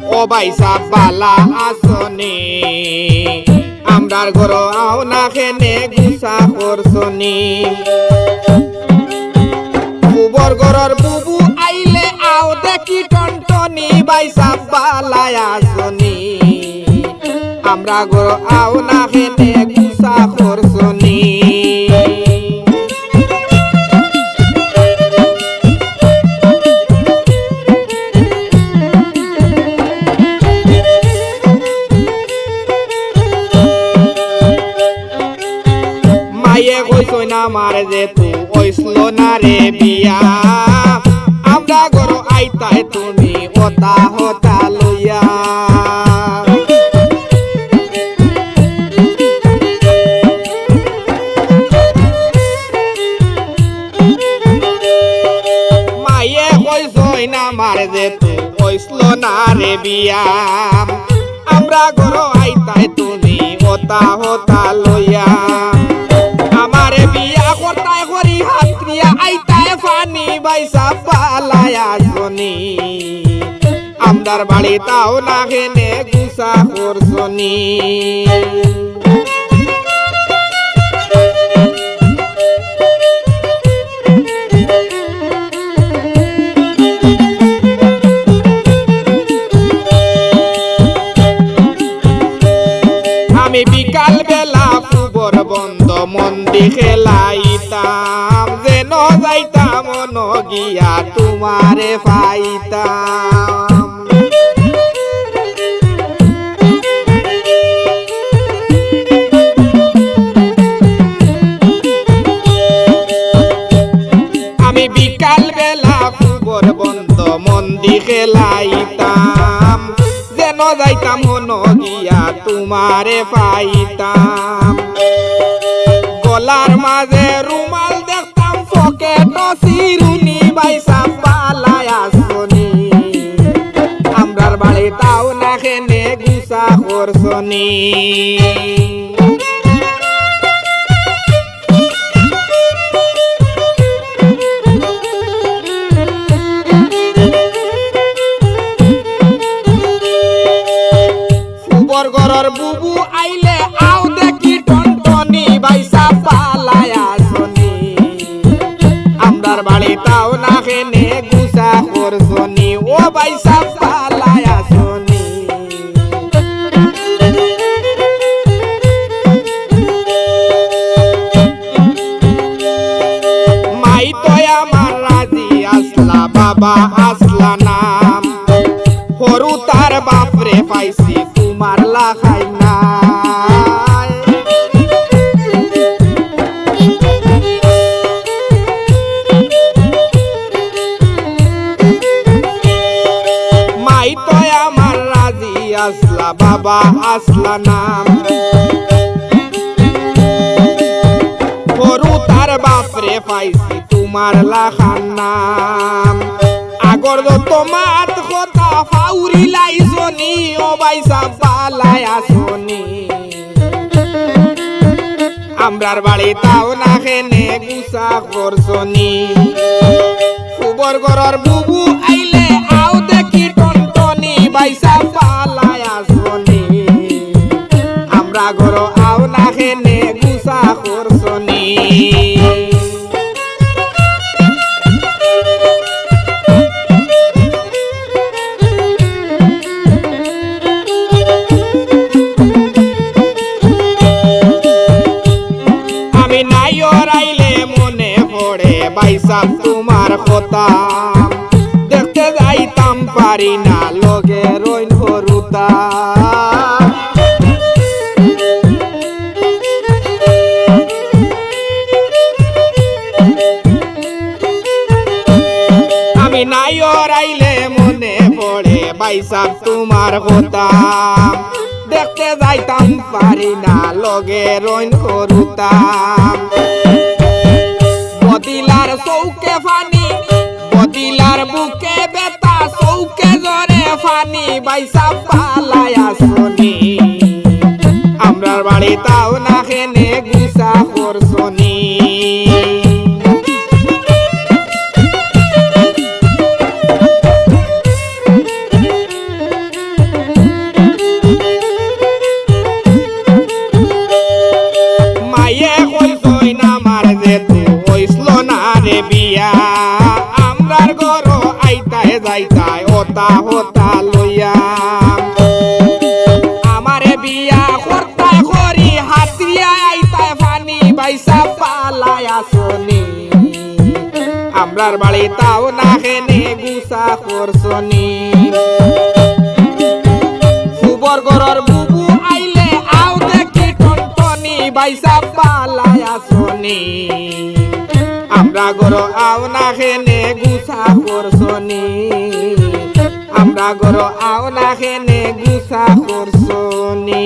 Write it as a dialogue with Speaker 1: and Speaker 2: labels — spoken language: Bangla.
Speaker 1: ও বাইসা বালা আসনি আমরার ঘর আও না খেনে গুসা করছনি বুবর ঘরের বুবু আইলে আও দেখি টনটনি বাইসা বালা আসনি আমরা ঘর আও না খেনে গুসা করছনি মায়ে কইছই না মারে যে তু ওইছিল না রে বিয়া আমরা ঘর আইতাই তুমি ওতা হতা লইয়া মায়ে কইছই না মারে যে তু ওইছিল না রে বিয়া আমরা ঘর আইতাই তুমি ওতা হতা লইয়া আমারে বিয়া করতাই করি হাতরিয়া আইতায় ফানি বাইসা পালায়া জনি আমদার বাড়ি তাও না খেনে গুসা করছনি আমি বিকাল বেলা ফুবর বন্ধ মন্দি খেলাইতাম যেন যাইতাম নগিয়া তোমারে পাইতাম আমি বিকাল বেলা ফুবর বন্ধ মন্দি খেলাইতাম যেন যাইতাম নগিয়া তোমারে পাইতাম গলার মাঝে রুমাল দেখতাম পকেট চিরুনি বাইসা পালায়া আসনি আমরার বাড়ি তাও না খেনে গুসা করছনি ঘরের বুবু আইলে আও দেখি টনটনি বাইসা পালায়া আসনি আমরার বাড়ি তাও না খেনে গুসা করছনি ও বাইসা পালায়া আসনি মাই তো আমার রাজি আসলা বাবা আসলা নাম হরু তার বাপরে পাইছি মারলা খাই না মাই তো আমার রাজি আসলা বাবা আসলা নাম হরু তার বাপরে পাইছি তোমার লাখান নাম আগর তোমার কথা ফাউরি লাইছনি ও বাইসা পালায়া আসনি আমরার বাড়ি তাও না খেনে গুসা করছনি ফুবর ঘরের বুবু আইলে আও দেখি টনটনি বাইসা পালায়া আসনি আমরা ঘর আও না খেনে গুসা করছনি বাইসা তোমার কথা দেখতে যাইতাম পারি না লগে রইন হরুতা আমি নাই রাইলে মনে পড়ে বাইসা তোমার কথা দেখতে যাইতাম পারি না লগে রইন হরুতা বদিলার চৌকে ফানি বদিলার বুকে বেতা চৌকে জরে ফানি বাইসা পালায়া আসনি আমরার বাড়ি তাও না খেনে গুসা করছনি যাইতাই ওতা হতা লইয়া আমারে বিয়া করতাই করি হাতিয়া আইতাই পানি বাইসা পালায় আসনি আমরার বাড়ি তাও না খেনে গুসা করছনি সুবর গরর বুবু আইলে আও দেখি টনটনি বাইসা পালায় আসনি আমরা গরো আও না খেনে গুসা করছনি আমরা গরো আও না খেনে গুসা করছনি